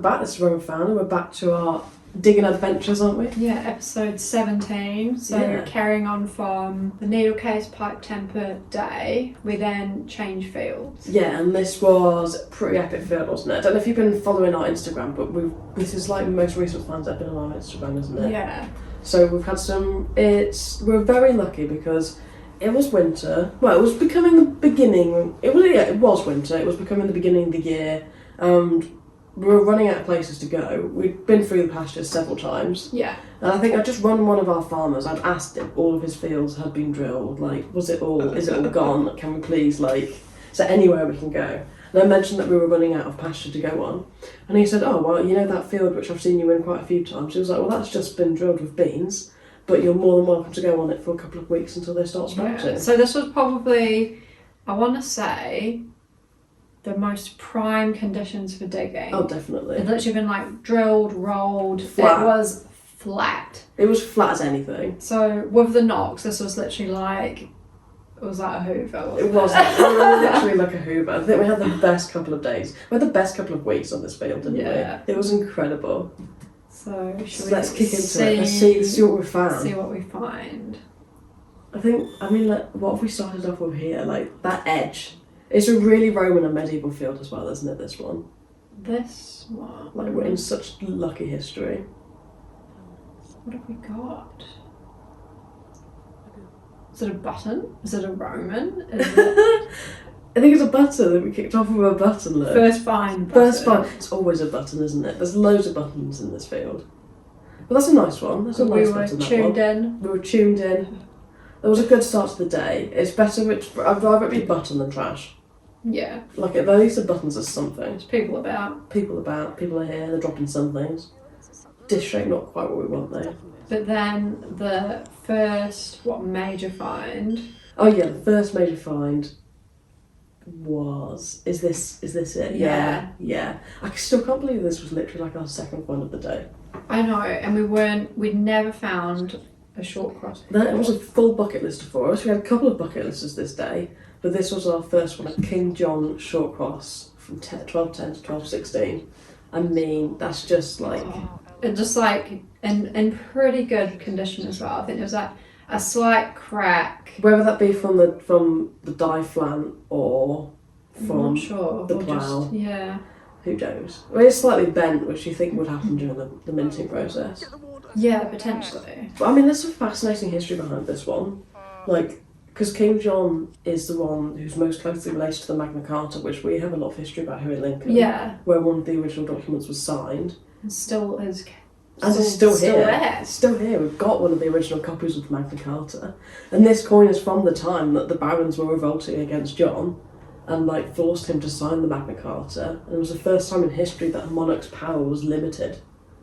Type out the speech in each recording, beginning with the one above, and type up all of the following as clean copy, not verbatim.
back. This is where we found and we're back to our digging adventures, aren't we? Yeah, episode 17. So carrying on from the needle case pipe temper day, we then change fields. Yeah, and this was a pretty epic field, wasn't it? I don't know if you've been following our Instagram, but this is like the most recent finds that have been on our Instagram, isn't it? Yeah. So we've had we're very lucky because it was winter. Well, it was becoming the beginning. It was winter. It was becoming the beginning of the year. We were running out of places to go. We'd been through the pastures several times. Yeah. And I think I'd just run one of our farmers. I'd asked if all of his fields had been drilled. Like, is it all gone? Can we please, is there anywhere we can go? And I mentioned that we were running out of pasture to go on. And he said, oh, well, you know that field which I've seen you in quite a few times? He was like, well, that's just been drilled with beans, but you're more than welcome to go on it for a couple of weeks until they start sprouting. Yeah. So this was probably, I want to say, the most prime conditions for digging. Oh, definitely. It's literally been drilled, rolled. Flat. It was flat. It was flat as anything. So with the knocks, this was literally it was like a Hoover. It was literally like a Hoover. I think we had the best couple of days. We had the best couple of weeks on this field, didn't we? It was incredible. So let's kick into it. Let's see what we found. See what we find. What have we started off with here? That edge. It's a really Roman and medieval field as well, isn't it, this one? This one? We're in such lucky history. What have we got? Is it a button? Is it a Roman? Is it... I think it's a button that we kicked off with a button, look. First find button. First find. It's always a button, isn't it? There's loads of buttons in this field. But that's a nice one. That's a nice button, that one. We were tuned in. It was a good start to the day. It's better, I'd rather it be button than trash. Yeah. At least the buttons are something. There's people about. People are here, they're dropping some things. Dish shape, not quite what we want though. But then the first, major find? Oh yeah, the first major find is this it? Yeah. I still can't believe this was literally our second find of the day. I know, and we'd never found a short cross before. It was a full bucket list for us. We had a couple of bucket lists this day, but this was our first one, a King John short cross from 1210 to 1216. I mean, that's just It just in pretty good condition as well. I think there was a slight crack. Whether that be from the die flan or from the plough. Yeah. Who knows? Well, it's slightly bent, which you think would happen during the minting process. Yeah, potentially. But there's a fascinating history behind this one. Because King John is the one who's most closely related to the Magna Carta, which we have a lot of history about here in Lincoln. Yeah. Where one of the original documents was signed. And still is. As it's still here. It's still here. We've got one of the original copies of Magna Carta. And this coin is from the time that the barons were revolting against John and forced him to sign the Magna Carta. And it was the first time in history that a monarch's power was limited,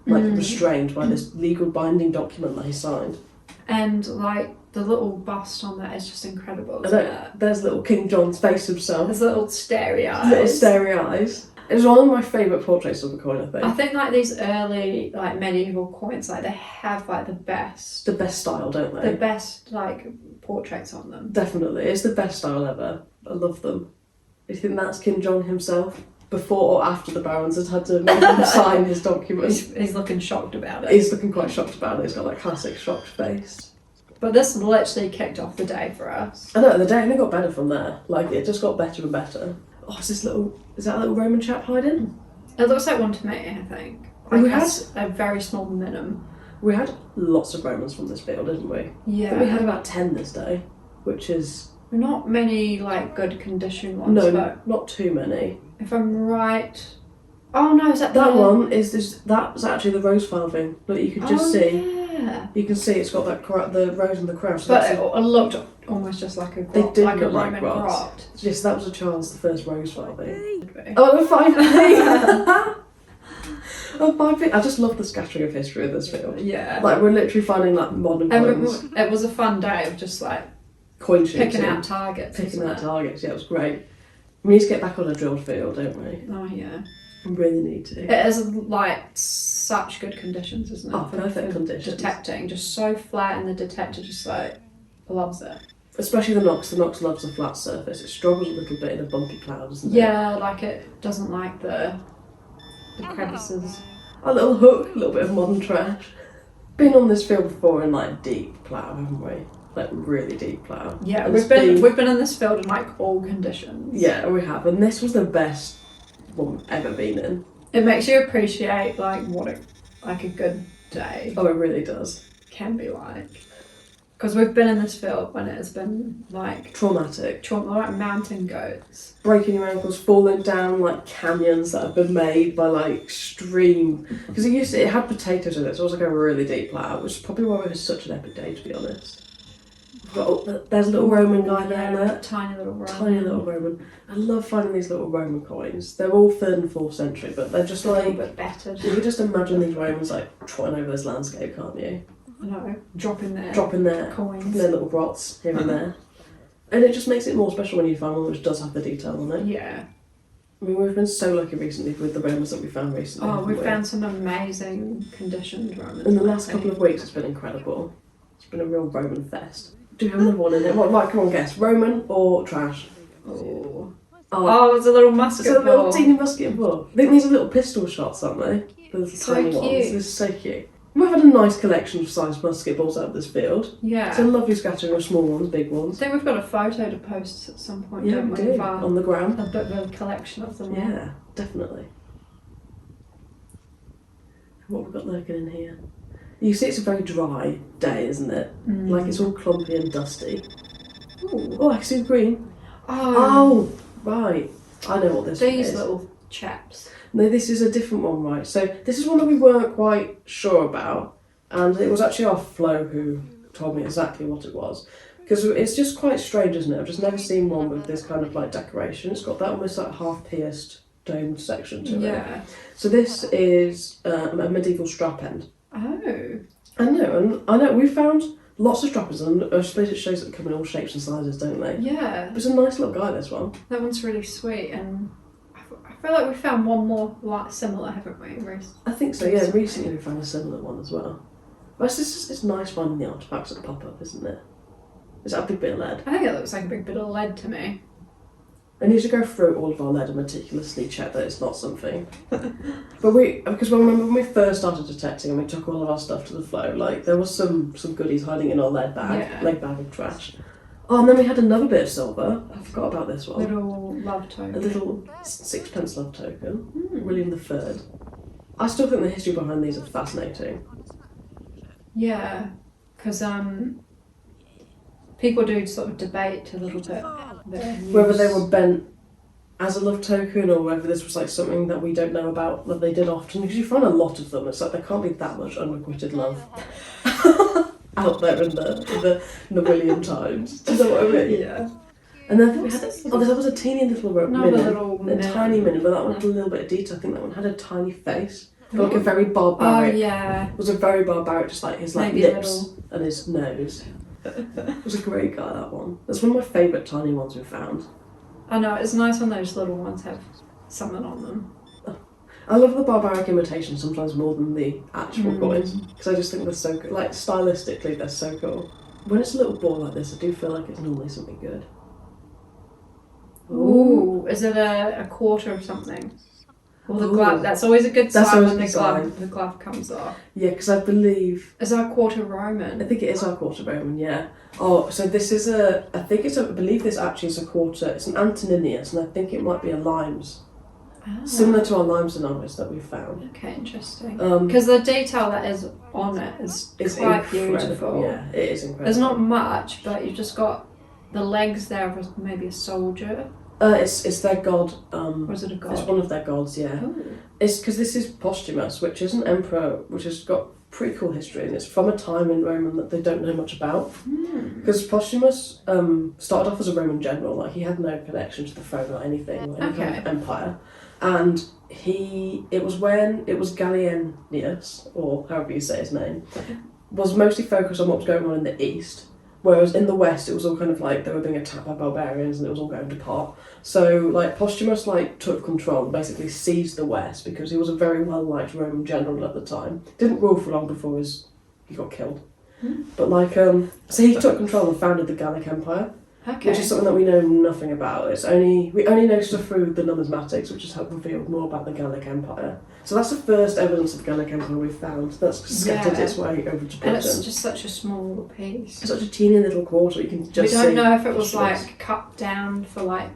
restrained by this legal binding document that he signed. And the little bust on there is just incredible. There's little King John's face himself. There's little starey eyes. Little starey eyes. It's one of my favourite portraits of the coin, I think. I think these early medieval coins, they have the best. The best style, don't they? The best portraits on them. Definitely, it's the best style ever. I love them. Do you think that's King John himself? Before or after the barons had to make him sign his document? He's looking shocked about it. He's looking quite shocked about it. He's got that classic shocked face. But this literally kicked off the day for us. I know, the day only got better from there. It just got better and better. Oh, is that a little Roman chap hiding? It looks like one to me, I think. We had a very small minimum. We had lots of Romans from this field, didn't we? Yeah. I think we had about 10 this day, which is... Not many, good condition ones. No, but not too many. If I'm right... Oh no, is that one is this? That's actually the rose filving. Look, you can just see. Yeah. You can see it's got the rose and the crown. So but it looked almost just like a grot, they did like look a Roman grot. Yes, that was a Charles the First rose filving. Oh, the 5p. Oh, 5p. I just love the scattering of history of this field. Yeah. We're literally finding modern coins. It was a fun day of just coin shooting. Picking out targets. Yeah, it was great. We need to get back on a drilled field, don't we? Oh yeah. We really need to. It is such good conditions, isn't it? Oh, perfect conditions. Detecting, just so flat, and the detector just loves it. Especially the Knox. The Knox loves a flat surface. It struggles a little bit in a bumpy cloud, doesn't it? Yeah, it doesn't like the the crevices. A little hook, a little bit of modern trash. Been on this field before in like deep plough, haven't we? Like really deep plough. Yeah, And we've been in this field in like all conditions. Yeah, we have, and this was the best one we've ever been in. It makes you appreciate like what a good day Oh, it really does. can be like. Because we've been in this field when it has been like Traumatic. like mountain goats. Breaking your ankles, falling down like canyons that have been made by like stream. Because it had potatoes in it, so it was like a really deep plough, which is probably why we had such an epic day, to be honest. There's a little Roman guy there, look. Tiny little Roman. Tiny little Roman. I love finding these little Roman coins. They're all 3rd and 4th century, but they're just like... A little bit battered. You can just imagine these Romans like trotting over this landscape, can't you? I know. Dropping their coins. Their little grots here and there. And it just makes it more special when you find one which does have the detail on it. Yeah. I mean, we've been so lucky recently with the Romans that we found recently. Oh, we've found some amazing conditioned Romans. In the last couple of weeks, it's been incredible. It's been a real Roman fest. Do you have another one in it? Right, come on, guess. Roman or trash? Oh, it's a little musket ball. It's a little teeny musket ball. I think these are little pistol shots, aren't they? Those So tiny cute. ones. This is so cute. We've had a nice collection of sized musket balls out of this field. Yeah. It's a lovely scattering of small ones, big I ones. think we've got a photo to post at some point, Yeah, don't we we? do. Of On the gram. a bit of a collection of them. Yeah, definitely. What have we got lurking in here? You see it's a very dry day, isn't it? Like it's all clumpy and dusty. Ooh. Oh, I can see the green. Oh, right. I know what this is. These little chaps. No, this is a different one, right? So this is one that we weren't quite sure about, and it was actually our Flo who told me exactly what it was. Because it's just quite strange, isn't it? I've just never seen one with this kind of like decoration. It's got that almost like half-pierced domed section to it. Yeah. So this is a medieval strap end. Oh. I know. We found lots of strappers, and I suppose it shows that they come in all shapes and sizes, don't they? Yeah. But it's a nice little guy, this one. That one's really sweet, and I feel like we found one more like similar, haven't we? I think so, yeah. Recently we found a similar one as well. But it's nice finding the artefacts that pop up, isn't it? Is that a big bit of lead? I think it looks like a big bit of lead to me. I need to go through all of our lead and meticulously check that it's not something. Because remember when we first started detecting and we took all of our stuff to the flow, like there was some goodies hiding in our lead bag of trash. Oh, and then we had another bit of silver. I forgot about this one. Little love token. A little 6pence love token. William III. I still think the history behind these are fascinating. Yeah, because people do sort of debate a little bit whether they were bent as a love token or whether this was like something that we don't know about that they did often, because you find a lot of them. It's like there can't be that much unrequited love out there in the William times. Do you know what I mean? Yeah. And then we had there was a teeny little minute. tiny minute, but that one had a little bit of detail. I think that one had a tiny face. Like a very barbaric. Oh yeah. It was a very barbaric, just like his like Maybe lips and his nose. It was a great guy, that one. That's one of my favourite tiny ones we've found. I know, it's nice when those little ones have something on them. I love the barbaric imitation sometimes more than the actual coins, because I just think they're so good. Like stylistically, they're so cool. When it's a little ball like this, I do feel like it's normally something good. Ooh, is it a quarter of something? Or the glove? That's always a good sign when the glove comes off. Yeah, because I believe... Is our quarter Roman? I think it is our quarter Roman, yeah. Oh, so this is I believe this actually is a quarter, it's an Antoninius, and I think it might be a limes. Ah. Similar to our limes denominus that we found. Okay, interesting. Because the detail that is on it is quite beautiful. Yeah, it is incredible. There's not much, but you've just got the legs there of maybe a soldier. It's their god. Or is it a god? It's one of their gods, yeah. Ooh. It's because this is Posthumus, which is an emperor which has got pretty cool history, and it's from a time in Rome that they don't know much about. Because Posthumus started off as a Roman general, like he had no connection to the throne or anything, or any kind of empire. And it was Gallienus, or however you say his name, was mostly focused on what was going on in the east. Whereas in the west, it was all kind of like they were being attacked by barbarians and it was all going to pot. So like Posthumus took control and basically seized the west because he was a very well liked Roman general at the time. Didn't rule for long before he got killed. But so he took control and founded the Gallic Empire. Okay. which is something that we know nothing about. We only know stuff through the numismatics, which has helped reveal more about the Gallic Empire. So that's the first evidence of the Gallic Empire we've found. That's scattered its way over to Britain. And it's just such a small piece. Such a teeny little quarter. You can just We don't see know if it was vegetables. like cut down for like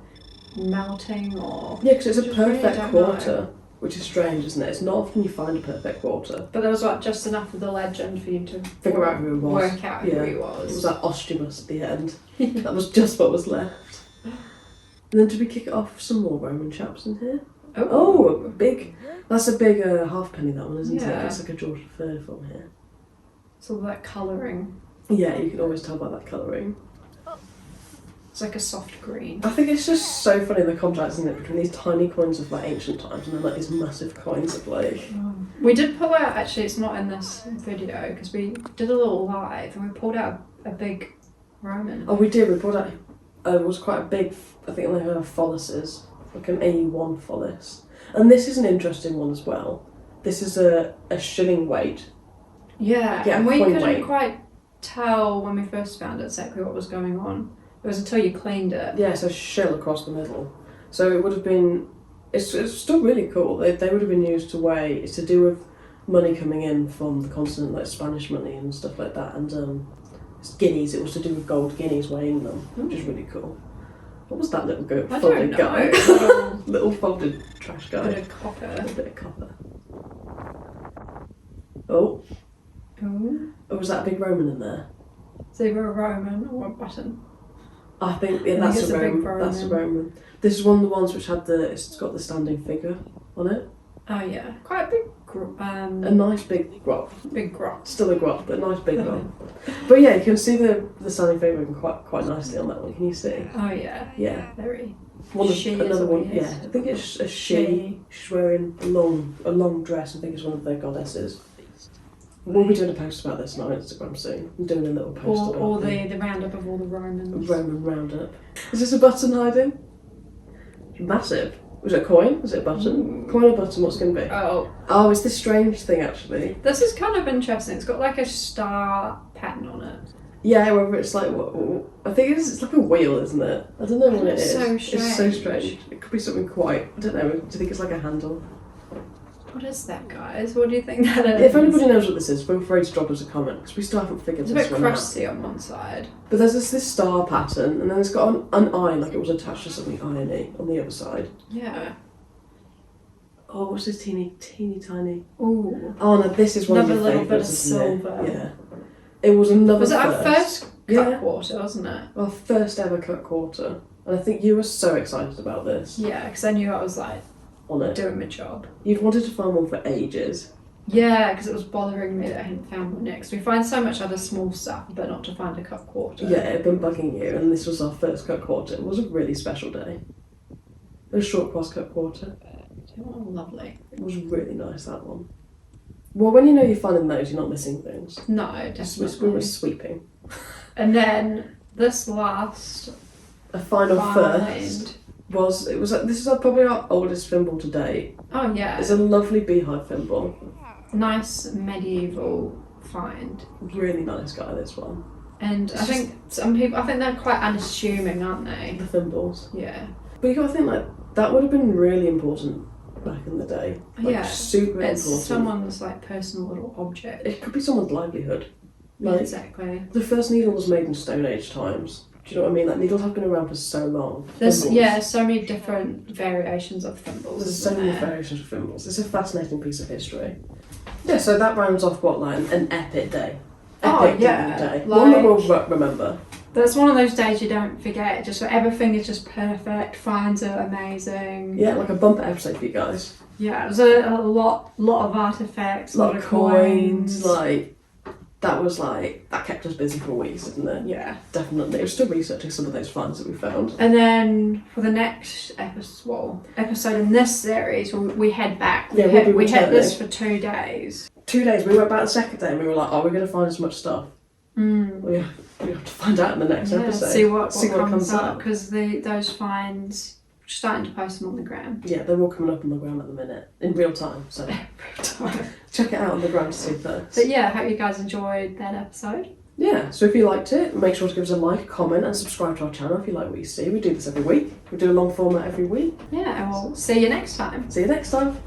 melting or. Yeah, because it's a Just really perfect don't quarter, know. which is strange, isn't it? It's not often you find a perfect quarter. But there was like just enough of the legend for you to Figure out who it was. work out who he It was was. like Ostrimus at the end. That was just what was left. And then did we kick it off with some more Roman chaps in here? Oh, that's a big halfpenny, that one, isn't it? Yeah. It's like a George III from here. It's all that colouring. Yeah, you can always tell by that colouring. It's like a soft green. I think it's just so funny the contrast, isn't it, between these tiny coins of like ancient times and then like these massive coins of like. We did pull out, actually it's not in this video, because we did a little live and we pulled out a big Roman. Oh, we did. We pulled out. It was quite a big. I think they have follises, like an A1 follis. And this is an interesting one as well. This is a shilling weight. Yeah, Yeah, and we coin couldn't weight. quite tell when we first found it exactly what was going on. It was until you cleaned it. Yeah, so shill across the middle. So it would have been. It's still really cool. They would have been used to weigh. It's to do with money coming in from the continent, like Spanish money and stuff like that. And it's guineas. It was to do with gold guineas weighing them, which is really cool. What was that little I folded don't guy? know. Little folded trash guy. Bit of copper. A bit of copper. Oh, Ooh. was that a big Roman in there? Is it a Roman or a button? I think I that's think it's a a big Roman. That's a Roman. Roman. This is one of the ones which had it's got the standing figure on it. Oh yeah, quite a big A nice big grot. big grot. Still a grot, but a nice big one. But yeah, you can see the standing figure quite nicely on that one. Can you see? Oh yeah, Yeah. very. One of, She is another what one. he is. Yeah, I think it's a she. She's wearing a long dress. I think it's one of their goddesses. We'll be doing a post about this on our Instagram soon. I'm doing a little post about Or the roundup of all the Romans. Roman roundup. Is this a button hiding? Massive. Was it a coin? Was it a button? Coin or button? What's it going to be? Oh, Oh, it's this strange thing actually. this is kind of interesting. It's got like a star pattern on it. Yeah, whether it's like I think it's like a wheel, isn't it? I don't know what it is. So It's so strange. strange. It could be something quite. I don't know. Do you think it's like a handle? What is that, guys? What do you think that is? If anybody knows what this is, feel free to drop us a comment because we still haven't figured It's a this bit one out. crusty on one side. But there's this star pattern, and then it's got an eye, like it was attached to something irony on the other side. Yeah. Oh, what's this teeny tiny? Ooh. Oh no, this is one Another of your little bit of favourites, isn't it? silver. Yeah. It was another. Was it our first cut Yeah. quarter, wasn't it? Our first ever cut quarter, and I think you were so excited about this. Yeah, because I knew I was like On it, doing my job. you've wanted to find one for ages. Yeah, because it was bothering me that I hadn't found one next. We find so much other small stuff, but not to find a cut quarter. Yeah, it had been bugging you, and this was our first cut quarter. It was a really special day. A short cross cut quarter. Oh, lovely. It was really nice, that one. Well, when you know you're finding those, you're not missing things. No, We definitely. were sweeping. And then this last A final find. first this is probably our oldest thimble to date. Oh yeah, It's a lovely beehive thimble. nice medieval find. Really nice guy, this one. And I think some people, I think they're quite unassuming, aren't they? The thimbles. Yeah. But you gotta think, like, that would have been really important back in the day. Like, Yeah, super It's important. someone's like personal little object. It could be someone's livelihood. Like, Exactly. the first needle was made in Stone Age times. Do you know what I mean? Like, needles have been around for so long. There's Thimbles. so many different variations of thimbles. There's so isn't many there? variations of thimbles. It's a fascinating piece of history. Yeah, so that rounds off what line? An epic day. Oh, Epic yeah, day. One that like- we'll remember. That's one of those days you don't forget. Just everything is just perfect. Finds are amazing. Yeah, like a bumper episode for you guys. Yeah, it was a lot of artifacts, A lot of coins, that kept us busy for weeks, didn't it? Yeah. Definitely. We're still researching some of those finds that we found. And then for the next episode in this series, we head back. Yeah, we'll be we had this returning. for 2 days. 2 days, we went back the second day and we were like, oh, we're going to find as much stuff. Mm. We have to find out in the next episode. See what comes up, up. because those finds, we're starting to post them on the gram. Yeah, they're all coming up on the gram at the minute, in real time, so check it out on the gram to see first. But yeah, I hope you guys enjoyed that episode. Yeah, so if you liked it, make sure to give us a like, comment and subscribe to our channel if you like what you see. We do this every week. We do a long format every week. Yeah, and we'll see you next time. See you next time.